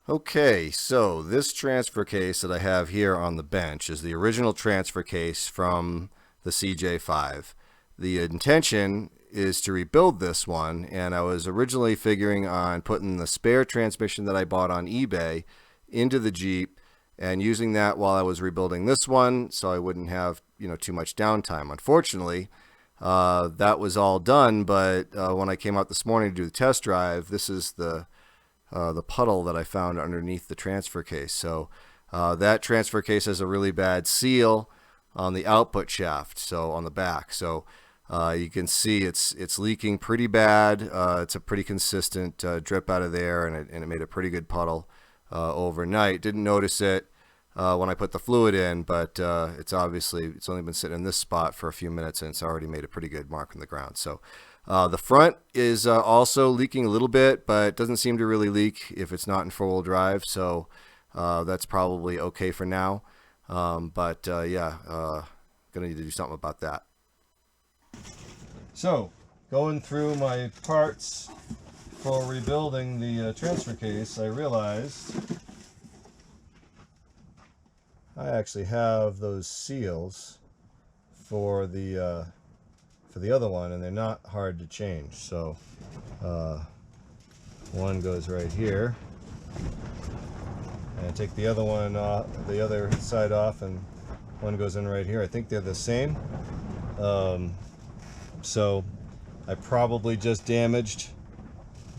Okay, so this transfer case that I have here on the bench is the original transfer case from the CJ5. The intention is to rebuild this one, and I was originally figuring on putting the spare transmission that I bought on eBay into the Jeep and using that while I was rebuilding this one so I wouldn't have, too much downtime. Unfortunately, that was all done, but when I came out this morning to do the test drive, this is the puddle that I found underneath the transfer case. So that transfer case has a really bad seal on the output shaft, so on the back. So you can see it's leaking pretty bad. It's a pretty consistent drip out of there, and it made a pretty good puddle overnight. Didn't notice it when I put the fluid in, but it's only been sitting in this spot for a few minutes, and it's already made a pretty good mark on the ground. So the front is also leaking a little bit, but doesn't seem to really leak if it's not in four-wheel drive, so that's probably okay for now. Gonna need to do something about that. So, going through my parts for rebuilding the transfer case, I realized I actually have those seals for the other one, and they're not hard to change. So one goes right here, and take the other one off, the other side off, and one goes in right here. I think they're the same. So I probably just damaged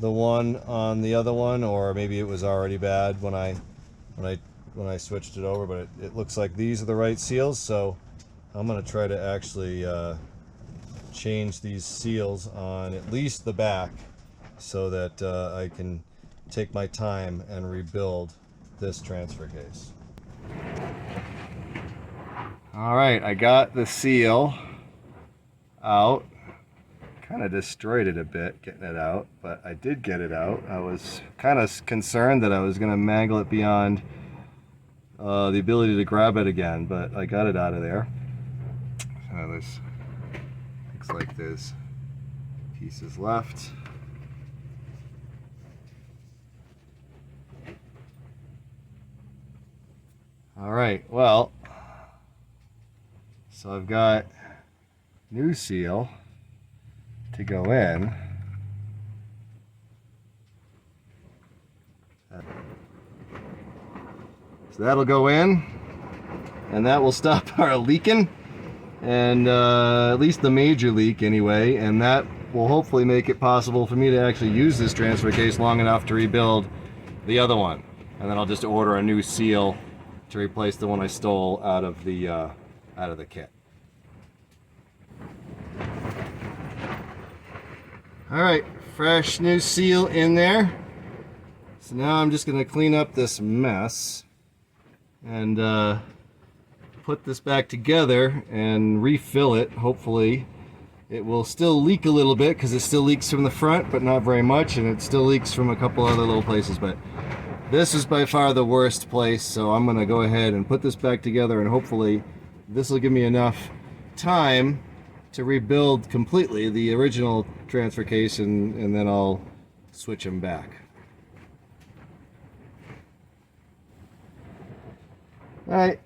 the one on the other one, or maybe it was already bad when I switched it over, but it looks like these are the right seals. So I'm going to try to actually change these seals on at least the back so that I can take my time and rebuild this transfer case. All right, I got the seal out. Kind of destroyed it a bit getting it out, but I did get it out. I was kind of concerned that I was going to mangle it beyond the ability to grab it again, but I got it out of there. This looks like there's pieces left. All right, well, so I've got new seal to go in. So that'll go in, and that will stop our leaking, and at least the major leak anyway, and that will hopefully make it possible for me to actually use this transfer case long enough to rebuild the other one. And then I'll just order a new seal to replace the one I stole out of the kit. All right, fresh new seal in there. So now I'm just going to clean up this mess and put this back together and refill it. Hopefully it will still leak a little bit because it still leaks from the front, but not very much, and it still leaks from a couple other little places, but this is by far the worst place. So I'm going to go ahead and put this back together, and hopefully this will give me enough time to rebuild completely the original transfer case, and then I'll switch them back. Alright,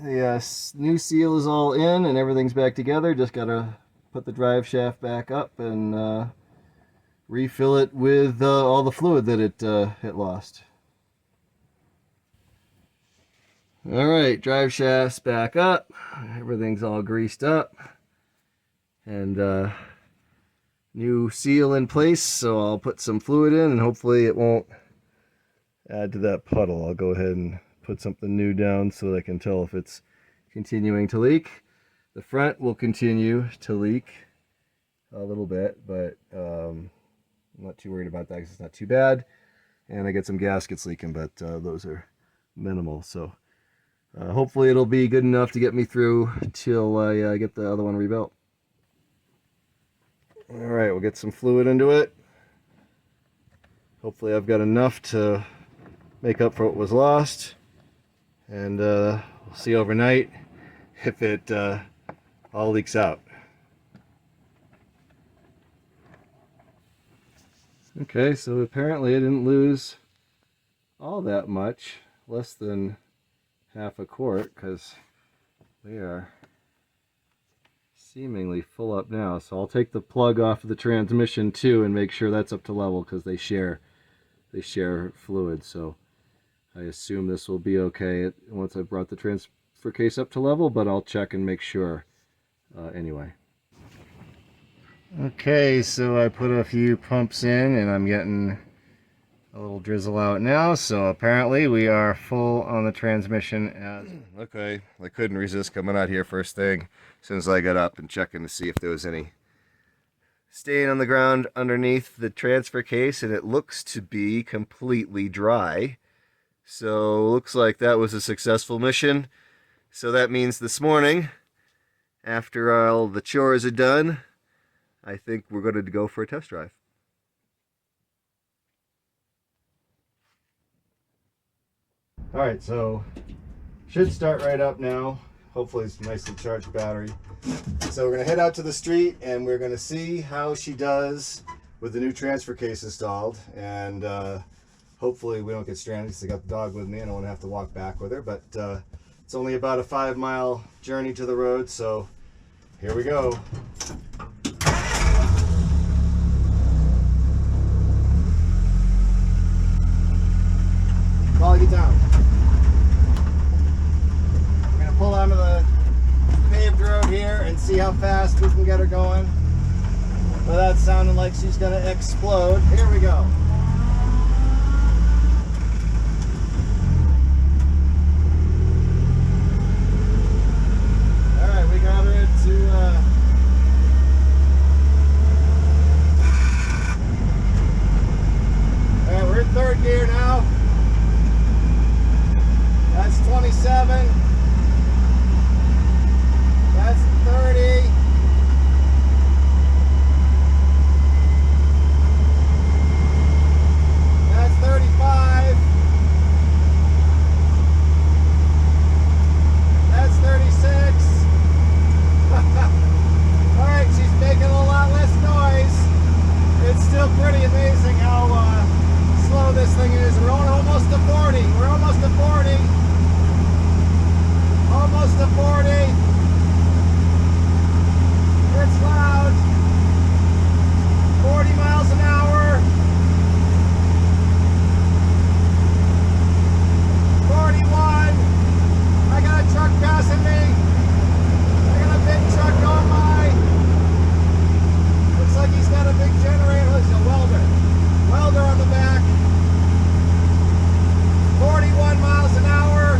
the new seal is all in and everything's back together. Just gotta put the drive shaft back up and refill it with all the fluid that it lost. Alright, drive shaft's back up, everything's all greased up, and new seal in place, so I'll put some fluid in and hopefully it won't add to that puddle. I'll go ahead and put something new down so that I can tell if it's continuing to leak. The front will continue to leak a little bit, but I'm not too worried about that because it's not too bad. And I get some gaskets leaking, but those are minimal. So hopefully it'll be good enough to get me through till I get the other one rebuilt. All right, we'll get some fluid into it. Hopefully I've got enough to make up for what was lost. And we'll see overnight if it all leaks out. Okay, so apparently I didn't lose all that much, less than half a quart, because they are seemingly full up now. So I'll take the plug off of the transmission too and make sure that's up to level, because they share fluid. So I assume this will be okay once I've brought the transfer case up to level, but I'll check and make sure anyway. Okay, so I put a few pumps in and I'm getting a little drizzle out now, so apparently we are full on the transmission. Okay, I couldn't resist coming out here first thing as soon as I got up and checking to see if there was any stain on the ground underneath the transfer case, and it looks to be completely dry. So looks like that was a successful mission. So that means this morning, after all the chores are done, I think we're going to go for a test drive. Alright, so should start right up now. Hopefully it's a nicely charged battery. So we're going to head out to the street and we're going to see how she does with the new transfer case installed. And hopefully we don't get stranded because I got the dog with me. I don't want to have to walk back with her. But it's only about a 5-mile journey to the road, so here we go. Molly, get down. We're going to pull onto the paved road here and see how fast we can get her going without sounding like she's going to explode. Here we go. Alright, we got her into alright, we're in third gear now. That's 27. That's 30. That's 35. That's 36. Alright, she's making a lot less noise. It's still pretty amazing how slow this thing is. We're almost to 40. We're almost to 40. Almost to 40. It's loud. 40 miles an hour. 41. I got a truck passing me. I got a big truck going by. Looks like he's got a big generator. There's a welder on the back. 41 miles an hour.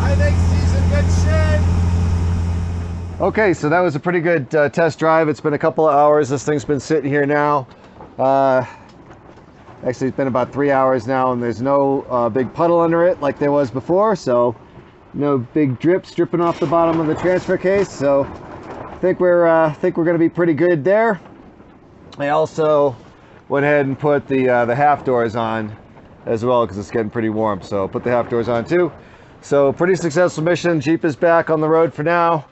I think she's in good shape. Okay, so that was a pretty good test drive. It's been a couple of hours. This thing's been sitting here now. Actually, it's been about 3 hours now, and there's no big puddle under it like there was before, so no big drips dripping off the bottom of the transfer case. So I think we're going to be pretty good there. I also went ahead and put the half doors on as well because it's getting pretty warm. So put the half doors on too. So pretty successful mission. Jeep is back on the road for now,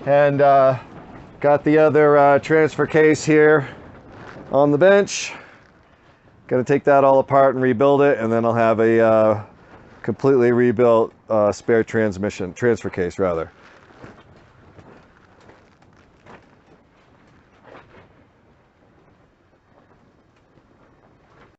and got the other transfer case here on the bench. Gonna take that all apart and rebuild it, and then I'll have a completely rebuilt spare transfer case rather.